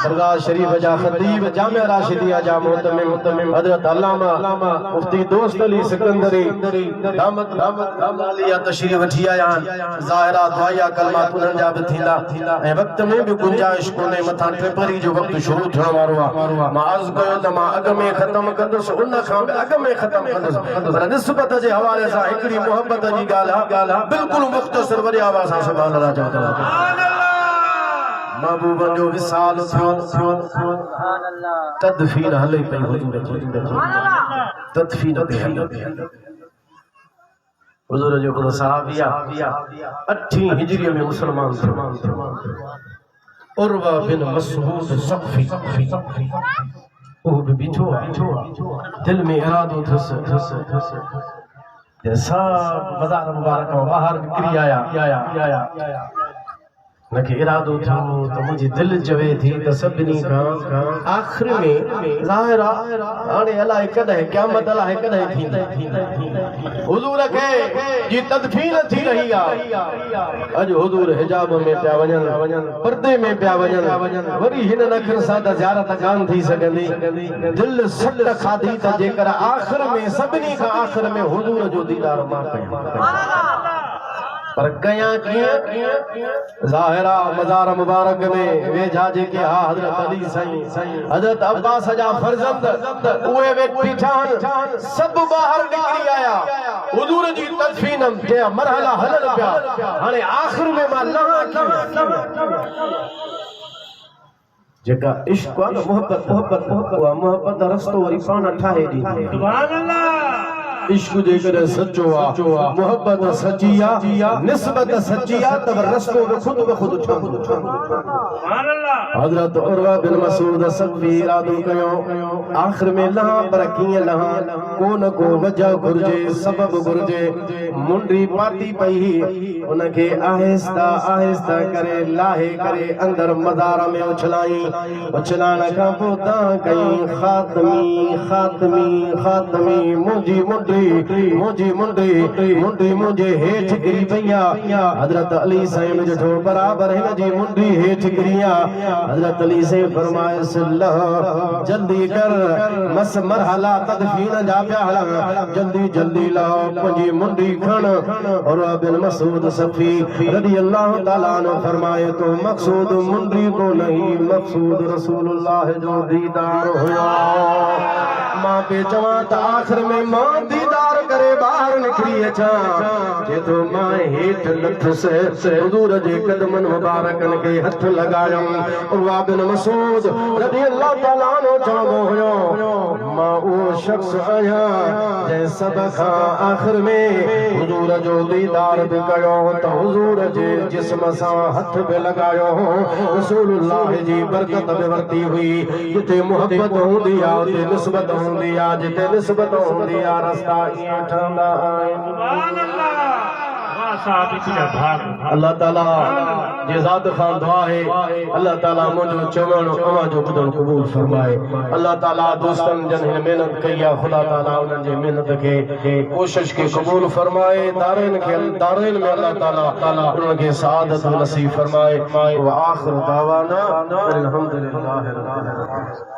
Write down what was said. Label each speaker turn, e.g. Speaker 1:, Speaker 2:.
Speaker 1: दरगाह शरीफ जा खतीब जामिया राशिदिया जा मुतमिम हजरत अल्लामा मुफ्ती दोस्त अली सिकंदरी दामत लालिया तशरीफ वठी आया ज़ाहिरा दुआया कलमा तुरन जा बि थींदा ऐं वक्त में भी गुंजाइश कोन्हे मथां टिपरी जो वक्त शुरू थियण वारो आहे मां अर्ज़ कयो त मां अॻ में ख़त्म कंदुसि उन खां बि अॻ में ख़त्म कंदुसि पर निस्बत जे हवाले सां हिकिड़ी मोहब्बत जी ॻाल्हि आहे बिल्कुलु मुख़्तसर वरी आवाज़ सां सुभान अल्लाह चओ महबूब जो विसाल थियो तदफीन हले पई हुजूर जी तदफीन पे हुजूर जो को सहाबिया 8 हिजरी में मुसलमान थियो उर्वा बिन मसऊद सक़फी वो भी बिठो दिल में इरादो थस जैसा मज़ार मुबारक बाहर निकली आया नके इरादो थियो तो मुझे दिल जवे थी तो सभिनी का आखिर में ज़ाहिर हाणे अलाए कदे क़यामत अलाए कदे थी हुजूर के जी तदफीन थी रही आ अज हुजूर हिजाब में पिया वञन पर्दे में पिया वञन वरी हिन अखर सां त ज़ियारत कान थी सघंदी दिल सट खाधी त जेकर आखिर में सभिनी का आखिर में हुजूर जो दीदार मां कया पर कया ज़ाहिरा मज़ार मुबारक में वेझा जेके हा हज़रत अली साईं हज़रत अब्बास जा फर्जंद उहे वेठान सब बाहर निकली आया हुजूर जी तदफीन ते मरहला हलल पिया हाणे आखिर में मां लहा जेका इश्क आहे मोहब्बत रस्तो वरी पाण ठाहे दी सुभान अल्लाह इश्क जेकर सच्चो आ मोहब्बत सच्ची आ निस्बत सच्ची आ तब रस्तो में खुद ठहंदो सुभान अल्लाह हजरत उर्वा बिन मसूद सक़फी इरादो कयो आखिर में लहा पर कीअं लहा को वजह घुर्जे सबब घुर्जे मुंडी पाती पई उनके आहिस्ता करे लाहे करे अंदर मज़ार में उछलाण खां पोइ ता कई खातमी मुंहिंजी मुंडी मुंहिंजे हेठि किरी पई आहे हज़रत अली साईं ॾिठो बराबर हिन जी मुंडी हेठि किरी आहे हज़रत अली साईं फरमाए सल्लह जल्दी कर मस मरहला तदफीन जा पिया हलनि जल्दी लाओ पंहिंजी मुंडी खण और बिन मसूद सफ़ी रज़ी अल्लाह ताला ने फरमाए तो मकसूद मुंडी को नहीं मकसूद रसूलुल्लाह जो दीदार हुआ मां पे चवा त आखिर में मां दीदार करे बाहर निकली अचा जे तो मां हेठ लथस हुजूर जे कदमन मुबारकन के हथ लगायो उर्वा बिन मसूद रज़ी अल्लाह ताला ने चवंदो हुयो मां वो शख्स आया जै सब खां आखिर में हुजूर जो दीदार भी कयो तो हुजूर जे जिस्म सां हथ भी लगायो रसूलुल्लाह जी बरकत भी वरती हुई जिते मोहब्बत होंदी आ उते निस्बत होंदी आ जिते निस्बत होंदी आ रस्ता ईअं ठहंदा आहिनि सुभान अल्लाह अल्लाह ताला जे ज़ात खां दुआ है अल्लाह ताला मुझो चवण अवां जो ॿुधण क़बूल फरमाए अल्लाह ताला दोस्तन जन हिन मेहनत कई आहे खुदा ताला उन्हनि जे मेहनत के कोशिश के क़बूल फरमाए दारैन में अल्लाह ताला उन्हनि खे सआदत नसीब फरमाए व आखिर दावाना अल्हम्दुलिल्लाह रब्बिल आलमीन।